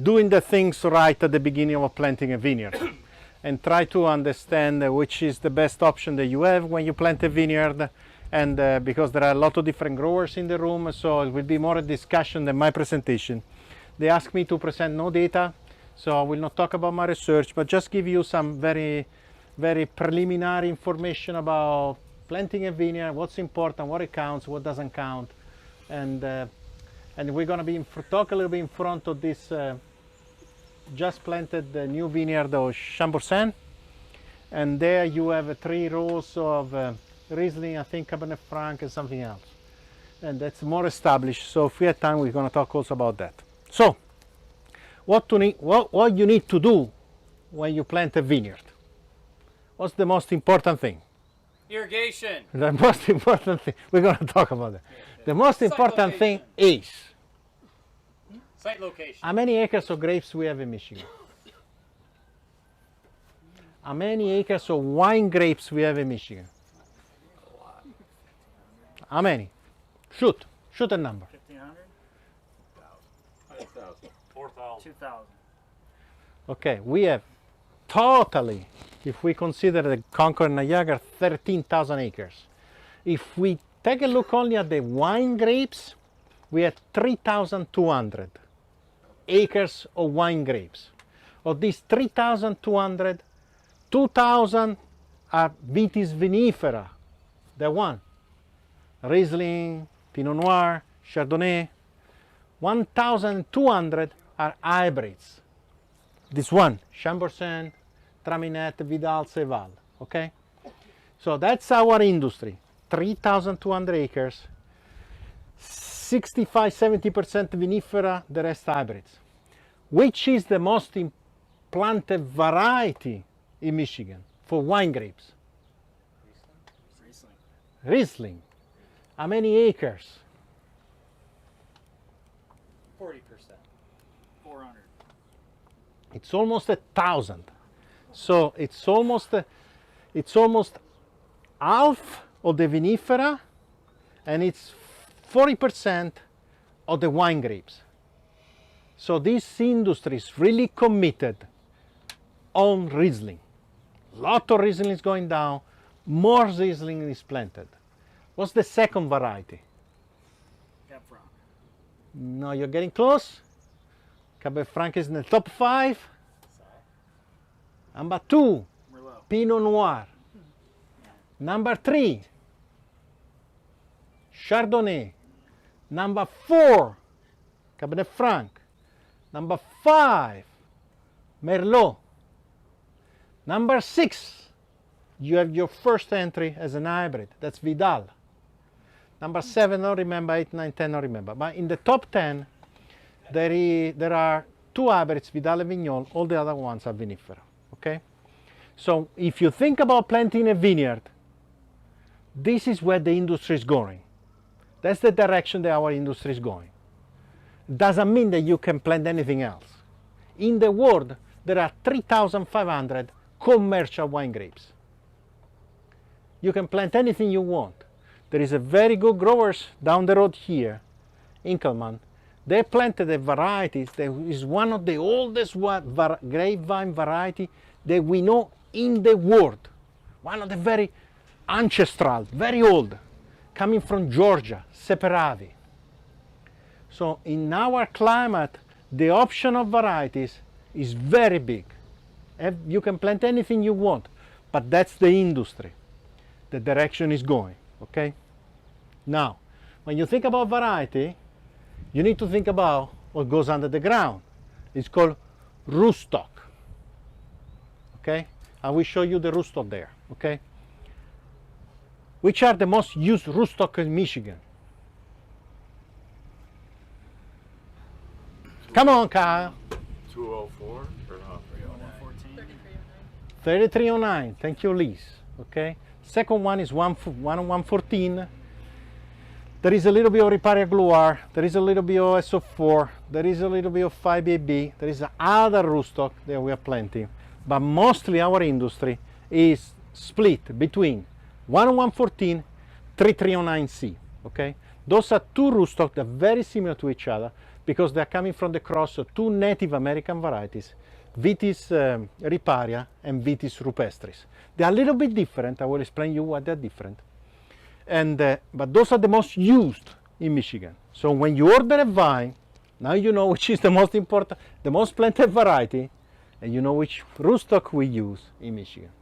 doing the things right at the beginning of planting a vineyard and try to understand which is the best option that you have when you plant a vineyard. And because there are a lot of different growers in the room, so it will be more a discussion than my presentation. They asked me to present no data, so I will not talk about my research, but just give you some very preliminary information about planting a vineyard, what's important, what it counts, what doesn't count. And we're going to be talk a little bit in front of this just planted new vineyard of Chambourcin. And there you have 3 rows of Riesling, I think Cabernet Franc and something else. And that's more established, so if we have time we're going to talk also about that. So, what you need to do when you plant a vineyard? What's the most important thing? Irrigation. The most important thing, we're going to talk about that. The most important thing is site location. How many acres of grapes we have in Michigan? How many acres of wine grapes we have in Michigan? How many? Shoot a number. 1,500? 5,000. 4,000. 2,000. Okay, we have totally, if we consider the Concord and Niagara, 13,000 acres. If we take a look only at the wine grapes, we have 3,200 acres of wine grapes. Of these 3,200, 2,000 are Vitis vinifera, the one. Riesling, Pinot Noir, Chardonnay. 1,200 are hybrids. This one, Chambourcin, Traminette, Vidal, Ceval, okay? So that's our industry, 3,200 acres, 65-70% vinifera, the rest hybrids. Which is the most planted variety in Michigan for wine grapes? Riesling. Riesling. How many acres? 40%. 400. It's almost 1,000. So it's almost half of the vinifera, and it's 40% of the wine grapes. So this industry is really committed on Riesling. A lot of Riesling is going down, more Riesling is planted. What's the second variety? Cab Franc. No, you're getting close. Cabernet Franc is in the top 5. Number 2, Merlot. Pinot Noir. Number 3, Chardonnay. Number 4, Cabernet Franc. Number 5, Merlot. Number 6, you have your first entry as an hybrid. That's Vidal. Number 7, don't remember. 8, 9, 10, don't remember. But in the top 10, there are 2 hybrids, Vidal and Vignon. All the other ones are vinifera. Okay? So if you think about planting a vineyard, this is where the industry is going. That's the direction that our industry is going. Doesn't mean that you can plant anything else. In the world, there are 3,500 commercial wine grapes. You can plant anything you want. There is a very good growers down the road here, Inkelman. They planted a variety that is one of the oldest grapevine variety that we know in the world. One of the very ancestral, very old, coming from Georgia, Seperavi. So in our climate, the option of varieties is very big. You can plant anything you want, but that's the industry. The direction is going, okay? Now, when you think about variety, you need to think about what goes under the ground. It's called rootstock, okay? I will show you the rootstock there, okay? Which are the most used rootstock in Michigan? Come on, Kyle. 204 or not? 3309, thank you, Liz, okay? Second one is 114. There is a little bit of Riparia Gloire, there is a little bit of SO4, there is a little bit of 5AB, there is other rootstock that we are planting, but mostly our industry is split between 114, 3309C, okay? Those are 2 rootstocks that are very similar to each other, because they're coming from the cross of two Native American varieties, Vitis riparia and Vitis rupestris. They are a little bit different. I will explain you why they're different. And but those are the most used in Michigan. So when you order a vine, now you know which is the most important, the most planted variety, and you know which rootstock we use in Michigan.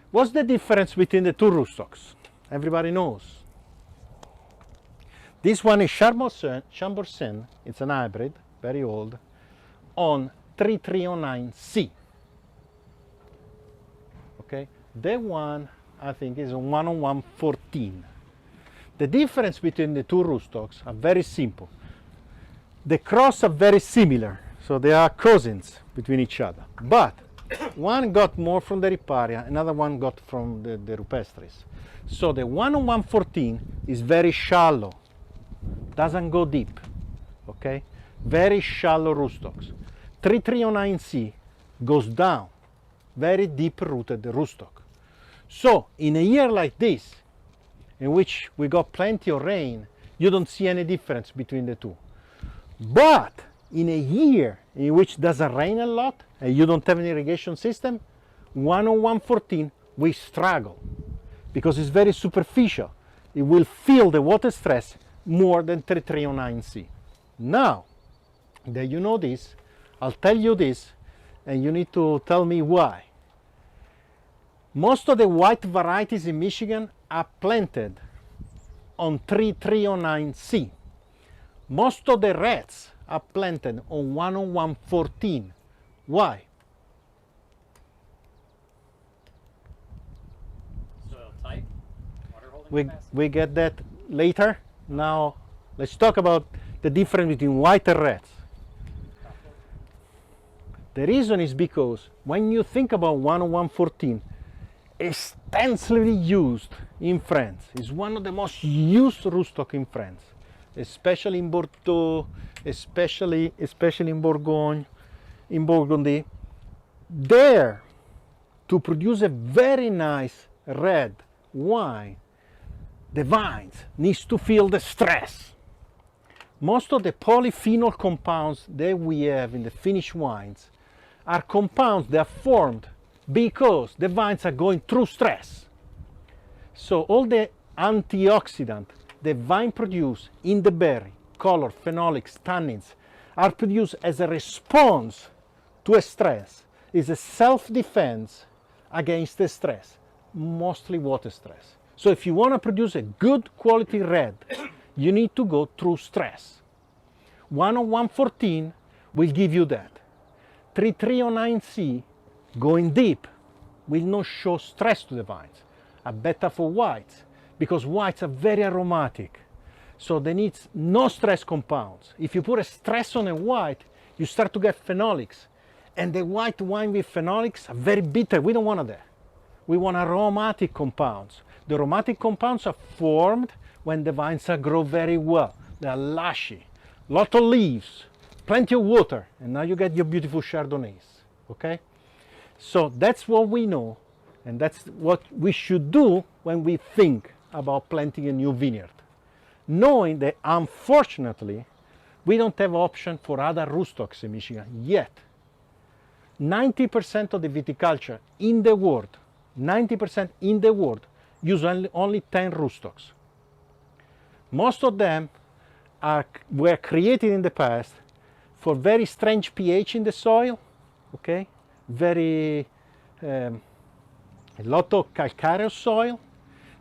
What's the difference between the two rootstocks? Everybody knows. This one is Chambourcin, it's an hybrid, very old, on 3309C. Okay, that one I think is on 10114. The difference between the two rootstocks are very simple. The cross are very similar, so they are cousins between each other. But one got more from the riparia, another one got from the rupestris. So the 10114 is very shallow, doesn't go deep, okay? Very shallow rootstocks. 3309C goes down, very deep rooted rootstock. So in a year like this, in which we got plenty of rain, you don't see any difference between the two. But in a year in which doesn't rain a lot and you don't have an irrigation system, 10114 we struggle because it's very superficial. It will feel the water stress more than 3309C. Now that you know this, I'll tell you this and you need to tell me why. Most of the white varieties in Michigan are planted on 3309C. Most of the reds are planted on 10114. Why? Soil type, water holding capacity. We get that later. Now let's talk about the difference between white and reds. The reason is because when you think about 10114, extensively used in France, is one of the most used rootstock in France, especially in Bordeaux, especially in Bourgogne, in Burgundy. There, to produce a very nice red wine, the vines needs to feel the stress. Most of the polyphenol compounds that we have in the finished wines are compounds that are formed because the vines are going through stress. So all the antioxidant the vine produce in the berry, color, phenolics, tannins, are produced as a response to a stress. It's a self-defense against the stress, mostly water stress. So if you want to produce a good quality red, you need to go through stress. 10114 will give you that. 3309C, going deep, will not show stress to the vines. Are better for whites, because whites are very aromatic. So they need no stress compounds. If you put a stress on a white, you start to get phenolics. And the white wine with phenolics are very bitter. We don't want that. We want aromatic compounds. The aromatic compounds are formed when the vines grow very well. They are lushy, lot of leaves, plenty of water, and now you get your beautiful Chardonnays, okay? So that's what we know, and that's what we should do when we think about planting a new vineyard. Knowing that, unfortunately, we don't have option for other rootstocks in Michigan yet. 90% of the viticulture in the world, 90% in the world, use only 10 rootstocks. Most of them were created in the past for very strange pH in the soil, okay? A lot of calcareous soil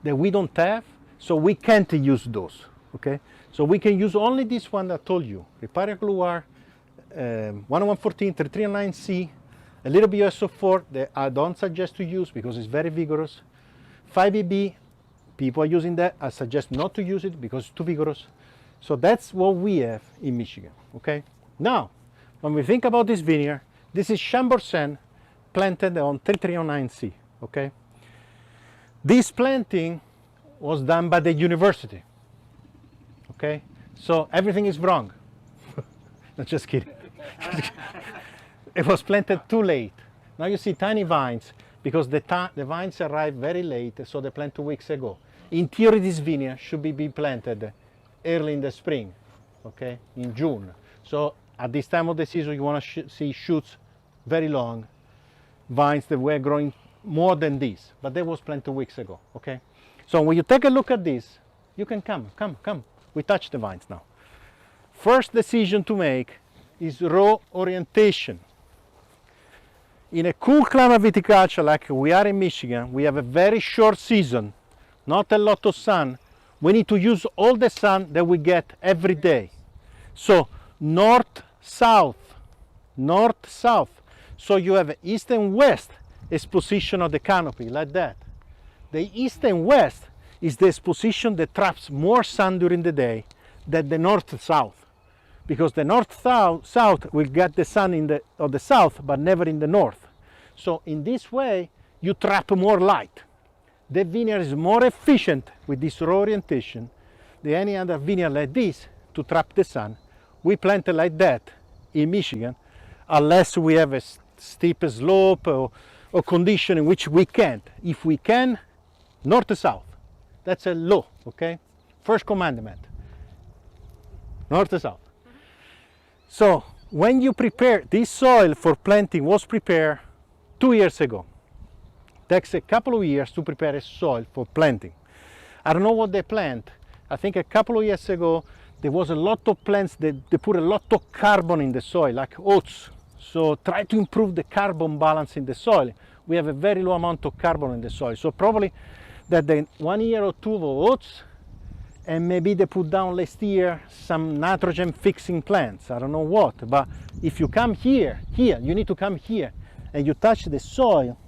that we don't have, so we can't use those, okay? So we can use only this one that I told you, Riparia Gluar, 10114, 3309C, a little bit of SO4 that I don't suggest to use because it's very vigorous. 5EB, people are using that. I suggest not to use it because it's too vigorous. So that's what we have in Michigan, okay? Now, when we think about this vineyard, this is Chambourcin planted on 3309C, okay? This planting was done by the university, okay? So everything is wrong. No, just kidding. It was planted too late. Now you see tiny vines because the vines arrived very late, so they planted 2 weeks ago. In theory, this vineyard should be planted early in the spring, okay, in June. So at this time of the season, you want to see shoots very long, vines that were growing more than this, but that was planted 2 weeks ago, okay? So when you take a look at this, you can come. We touch the vines now. First decision to make is row orientation. In a cool climate viticulture like we are in Michigan, we have a very short season, not a lot of sun. We need to use all the sun that we get every day. So north-south. So you have east and west exposition of the canopy like that. The east and west is the exposition that traps more sun during the day than the north-south. Because the north-south will get the sun in the south, but never in the north. So in this way, you trap more light. The vineyard is more efficient with this row orientation than any other vineyard like this to trap the sun. We plant it like that in Michigan, unless we have a steep slope or condition in which we can't. If we can, north-south. That's a law, okay? First commandment, north-south. So when you prepare this soil for planting was prepared 2 years ago. Takes a couple of years to prepare a soil for planting. I don't know what they plant. I think a couple of years ago there was a lot of plants that they put a lot of carbon in the soil, like oats. So try to improve the carbon balance in the soil. We have a very low amount of carbon in the soil. So probably that the 1 year or two of oats, and maybe they put down last year some nitrogen fixing plants. I don't know what, but if you come here, you need to come here and you touch the soil.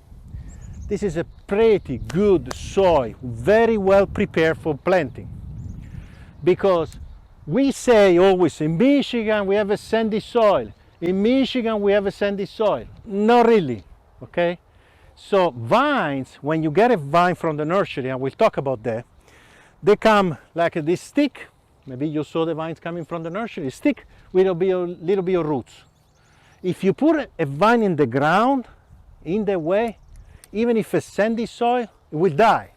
This is a pretty good soil, very well prepared for planting. Because we say always in Michigan we have a sandy soil. In Michigan we have a sandy soil. Not really, okay? So vines, when you get a vine from the nursery, and we'll talk about that, they come like this stick. Maybe you saw the vines coming from the nursery. Stick with a little bit of roots. If you put a vine in the ground, in the way, even if it's sandy soil, it will die.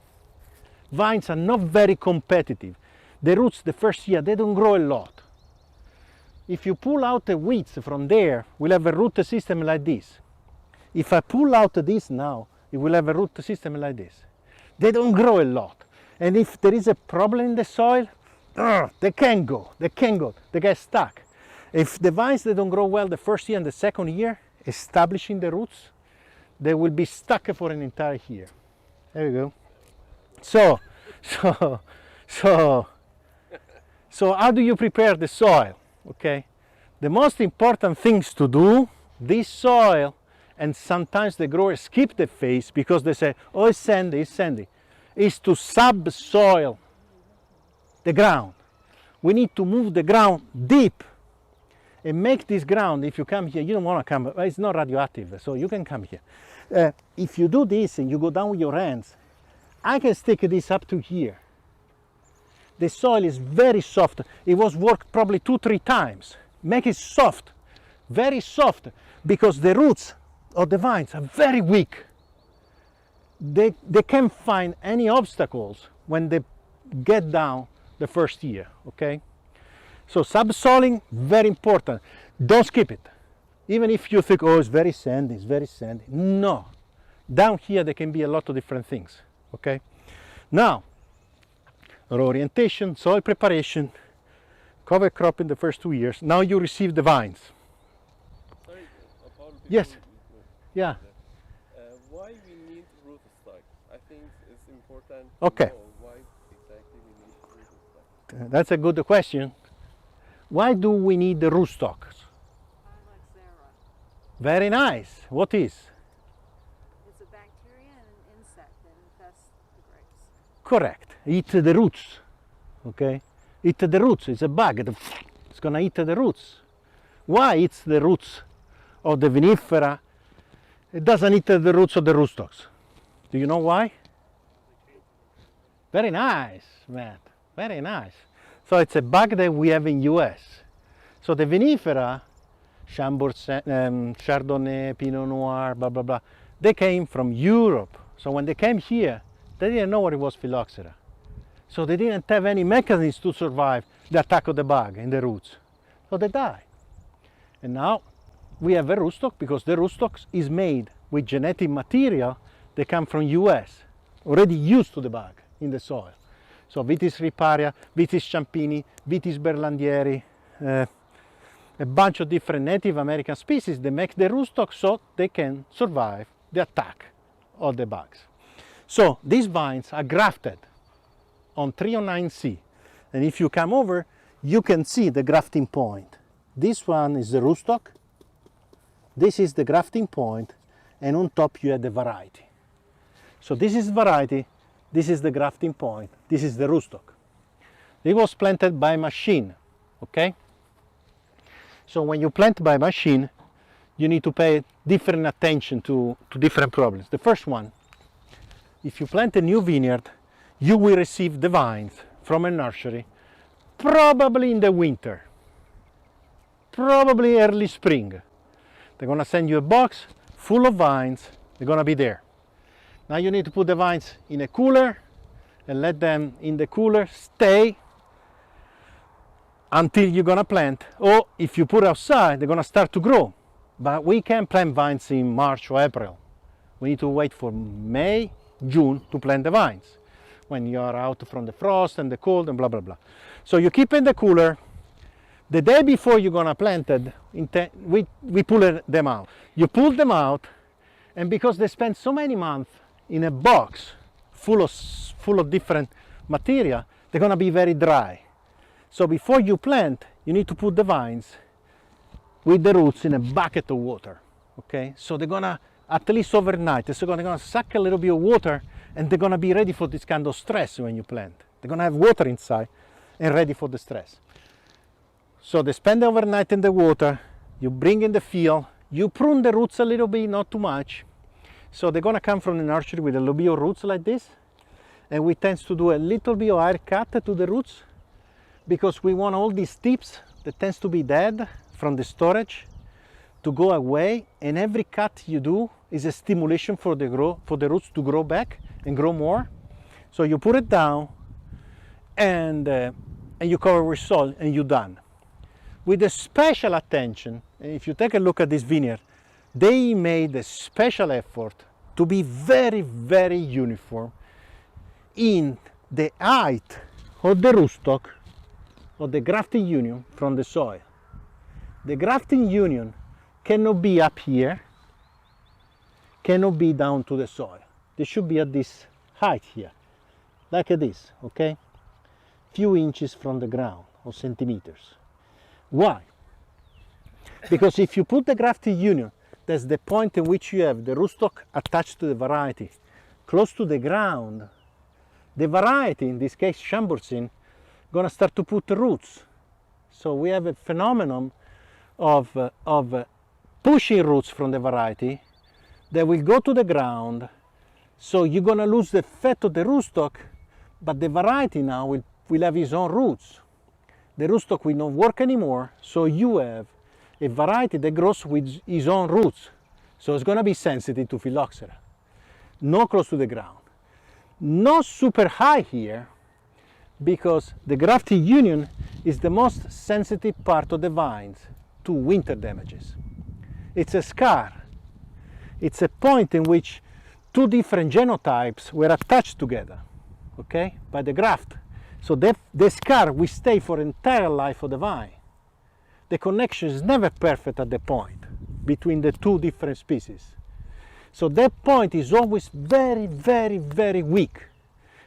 Vines are not very competitive. The roots the first year, they don't grow a lot. If you pull out the weeds from there, we'll have a root system like this. If I pull out this now, it will have a root system like this. They don't grow a lot. And if there is a problem in the soil, they can't go, they get stuck. If the vines they don't grow well the first year and the second year, establishing the roots, they will be stuck for an entire year. There you go. So how do you prepare the soil? Okay, the most important things to do, this soil, and sometimes the growers skip the phase because they say, oh, it's sandy, is to subsoil the ground. We need to move the ground deep and make this ground. If you come here, you don't want to come, it's not radioactive, so you can come here. If you do this and you go down with your hands, I can stick this up to here. The soil is very soft. It was worked probably 2-3 times. Make it soft, very soft, because the roots of the vines are very weak. They can't find any obstacles when they get down the first year, okay? So subsoiling, very important. Don't skip it. Even if you think, oh, it's very sandy. No. Down here there can be a lot of different things, okay? Now, row orientation, soil preparation, cover crop in the first 2 years. Now you receive the vines. Sorry, Paolo, Yes. Yeah. why we need rootstock? I think it's important Okay. to know why exactly we need rootstock. That's a good question. Why do we need the rootstocks? Very nice. What is? It's a bacteria and an insect that infests the grapes. Correct. Eat the roots. Okay? Eat the roots. It's a bug. It's gonna eat the roots. Why eats the roots of the vinifera? It doesn't eat the roots of the rootstocks. Do you know why? Very nice, Matt. Very nice. So it's a bug that we have in US. So the vinifera, Chardonnay, Pinot Noir, blah, blah, blah, they came from Europe. So when they came here, they didn't know what it was phylloxera. So they didn't have any mechanisms to survive the attack of the bug in the roots. So they die. And now we have a rootstock because the rootstock is made with genetic material that come from US, already used to the bug in the soil. So Vitis riparia, Vitis champini, Vitis berlandieri, a bunch of different Native American species that make the rootstock so they can survive the attack of the bugs. So these vines are grafted on 309C, and if you come over, you can see the grafting point. This one is the rootstock, this is the grafting point, and on top you have the variety. So this is variety, this is the grafting point, this is the rootstock. It was planted by machine, okay? So when you plant by machine, you need to pay different attention to different problems. The first one, if you plant a new vineyard, you will receive the vines from a nursery probably in the winter, probably early spring. They're gonna send you a box full of vines, they're gonna be there. Now you need to put the vines in a cooler and let them in the cooler stay until you're gonna plant, or if you put outside, they're gonna start to grow. But we can't plant vines in March or April. We need to wait for May, June to plant the vines, when you are out from the frost and the cold and blah, blah, blah. So you keep in the cooler. The day before you're gonna plant it, we pull them out. You pull them out, and because they spend so many months in a box full of different material, they're gonna be very dry. So before you plant, you need to put the vines with the roots in a bucket of water, okay? So they're gonna, at least overnight, they're gonna suck a little bit of water, and they're gonna be ready for this kind of stress when you plant. They're gonna have water inside and ready for the stress. So they spend overnight in the water, you bring in the field, you prune the roots a little bit, not too much. So they're gonna come from the nursery with a little bit of roots like this, and we tend to do a little bit of air cut to the roots, because we want all these tips that tends to be dead from the storage to go away, and every cut you do is a stimulation for the roots to grow back and grow more. So you put it down and you cover with soil and you're done. With a special attention, and if you take a look at this vineyard, they made a special effort to be very, very uniform in the height of the rootstock of the grafting union from the soil. The grafting union cannot be up here, cannot be down to the soil. They should be at this height here, like this, okay? Few inches from the ground, or centimeters. Why? Because if you put the grafting union, that's the point in which you have the rootstock attached to the variety, close to the ground, the variety, in this case Chambourcin, gonna start to put roots. So we have a phenomenon of pushing roots from the variety that will go to the ground. So you're gonna lose the fat of the rootstock, but the variety now will have its own roots. The rootstock will not work anymore, so you have a variety that grows with its own roots. So it's gonna be sensitive to phylloxera. Not close to the ground. Not super high here, because the grafting union is the most sensitive part of the vines to winter damages. It's a scar. It's a point in which two different genotypes were attached together, okay, by the graft. So the scar will stay for the entire life of the vine. The connection is never perfect at the point between the two different species. So that point is always very, very, very weak,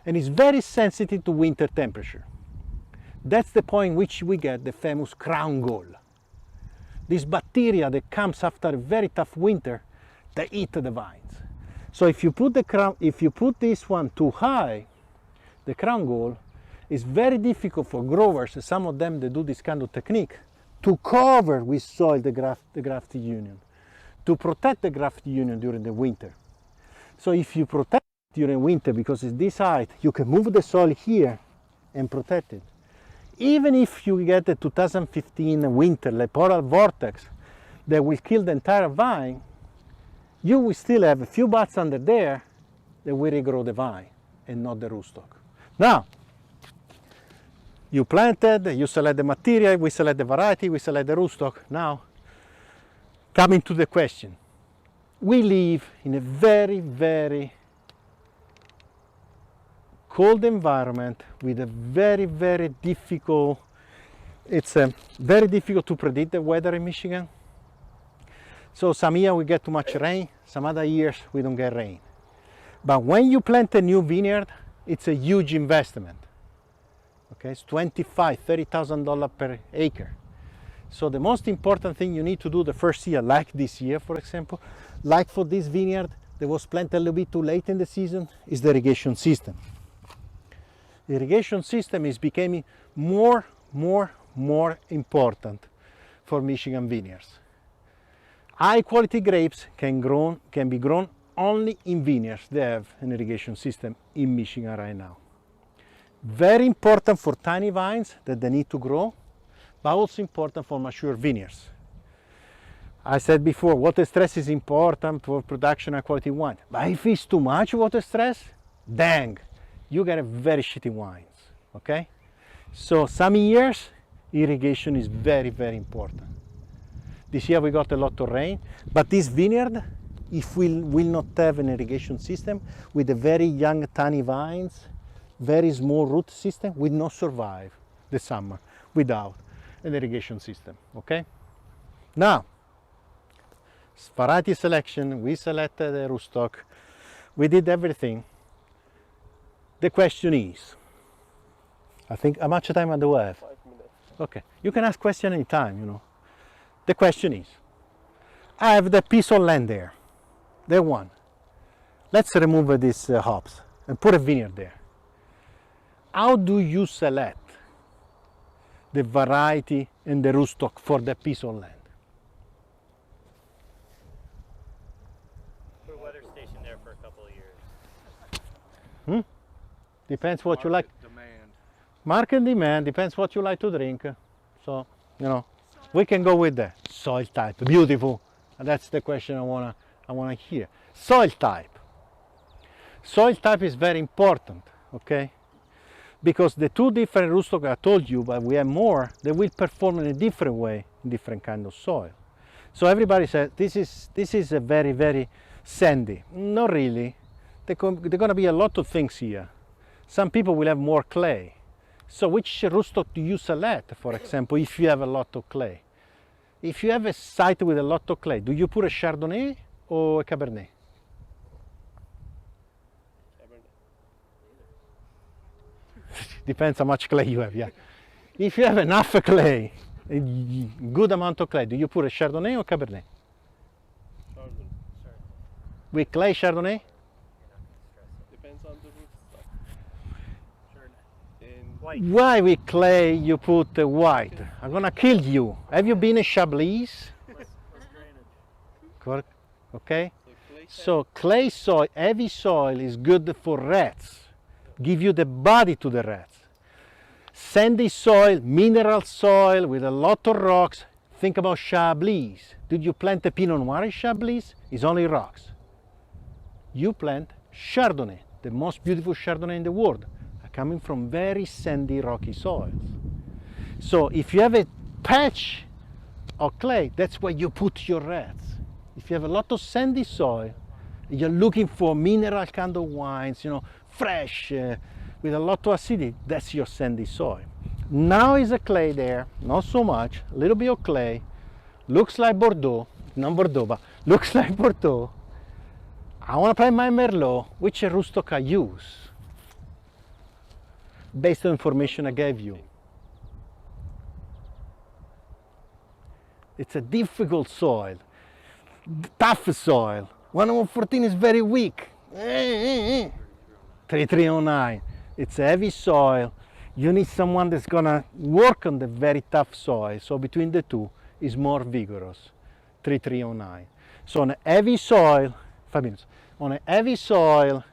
and is very sensitive to winter temperature. That's the point in which we get the famous crown gall. This bacteria that comes after a very tough winter, they eat the vines. So if you put this one too high, the crown gall, is very difficult for growers, some of them that do this kind of technique, to cover with soil the grafting union, to protect the grafting union during the winter. So if you protect during winter, because it's this height, you can move the soil here and protect it. Even if you get the 2015 winter leporal vortex that will kill the entire vine, you will still have a few buds under there that will regrow the vine and not the rootstock. Now, you planted, you select the material, we select the variety, we select the rootstock. Now, coming to the question, we live in a very, very cold environment with a very, very difficult, it's very difficult to predict the weather in Michigan. So some years we get too much rain, some other years we don't get rain. But when you plant a new vineyard, it's a huge investment. Okay, it's $25,000–$30,000 per acre. So the most important thing you need to do the first year, like this year for example, like for this vineyard that was planted a little bit too late in the season, is the irrigation system. The irrigation system is becoming more important for Michigan vineyards. High quality grapes can be grown only in vineyards that have an irrigation system in Michigan right now. Very important for tiny vines that they need to grow, but also important for mature vineyards. I said before, water stress is important for production of quality wine. But if it's too much water stress, dang, you get a very shitty wines, okay? So some years, irrigation is very, very important. This year we got a lot of rain, but this vineyard, if we will not have an irrigation system with the very young tiny vines, very small root system, will not survive the summer without an irrigation system, okay? Now, variety selection, we selected a rootstock, we did everything. The question is, I think, how much time do I have? 5 minutes. Okay, you can ask question anytime, you know. The question is, I have the piece of land there, the one. Let's remove these hops and put a vineyard there. How do you select the variety and the rootstock for that piece of land? Put a weather station there for a couple of years. Depends what you like. Demand. Market demand, depends what you like to drink. So, you know, we can go with the soil type. Beautiful. And that's the question I wanna hear. Soil type. Soil type is very important, okay? Because the two different rootstock I told you, but we have more, they will perform in a different way in different kind of soil. So everybody says this is a very, very sandy. Not really. There's gonna be a lot of things here. Some people will have more clay. So which rootstock do you select, for example, if you have a lot of clay? If you have a site with a lot of clay, do you put a Chardonnay or a Cabernet? Depends how much clay you have, yeah. If you have enough clay, a good amount of clay, do you put a Chardonnay or Cabernet? Chardonnay. With clay Chardonnay? Depends on the rootstock. And White. Why with clay you put white? I'm gonna kill you. Have you been in Chablis? Less drainage. Correct. Okay. so clay So clay soil, heavy soil is good for rats. Give you the body to the rats. Sandy soil, mineral soil with a lot of rocks. Think about Chablis. Did you plant a Pinot Noir in Chablis? It's only rocks. You plant Chardonnay, the most beautiful Chardonnay in the world, coming from very sandy, rocky soils. So if you have a patch of clay, that's where you put your rats. If you have a lot of sandy soil, you're looking for mineral kind of wines, you know, fresh, with a lot of acidity, that's your sandy soil. Now is a clay there, not so much, a little bit of clay, looks like Bordeaux, not Bordeaux, but looks like Bordeaux. I want to plant my Merlot. Which rootstock I use? Based on information I gave you. It's a difficult soil, tough soil. 114 is very weak. 3309. It's a heavy soil. You need someone that's gonna work on the very tough soil. So between the two is more vigorous. 3309. So on a heavy soil, 5 minutes. On a heavy soil,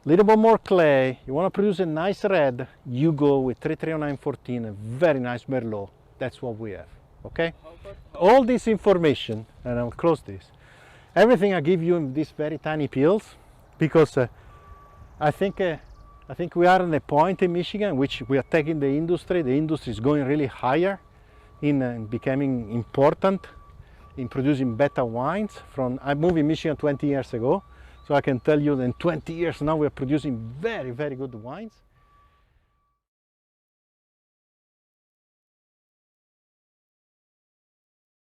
little bit more clay, you want to produce a nice red, you go with 330914, a very nice Merlot. That's what we have. Okay? How about All this information, and I'll close this. Everything I give you in these very tiny pills, because I think we are at a point in Michigan in which we are taking the industry. The industry is going really higher in becoming important, in producing better wines. I moved in Michigan 20 years ago, so I can tell you that in 20 years now we are producing very, very good wines.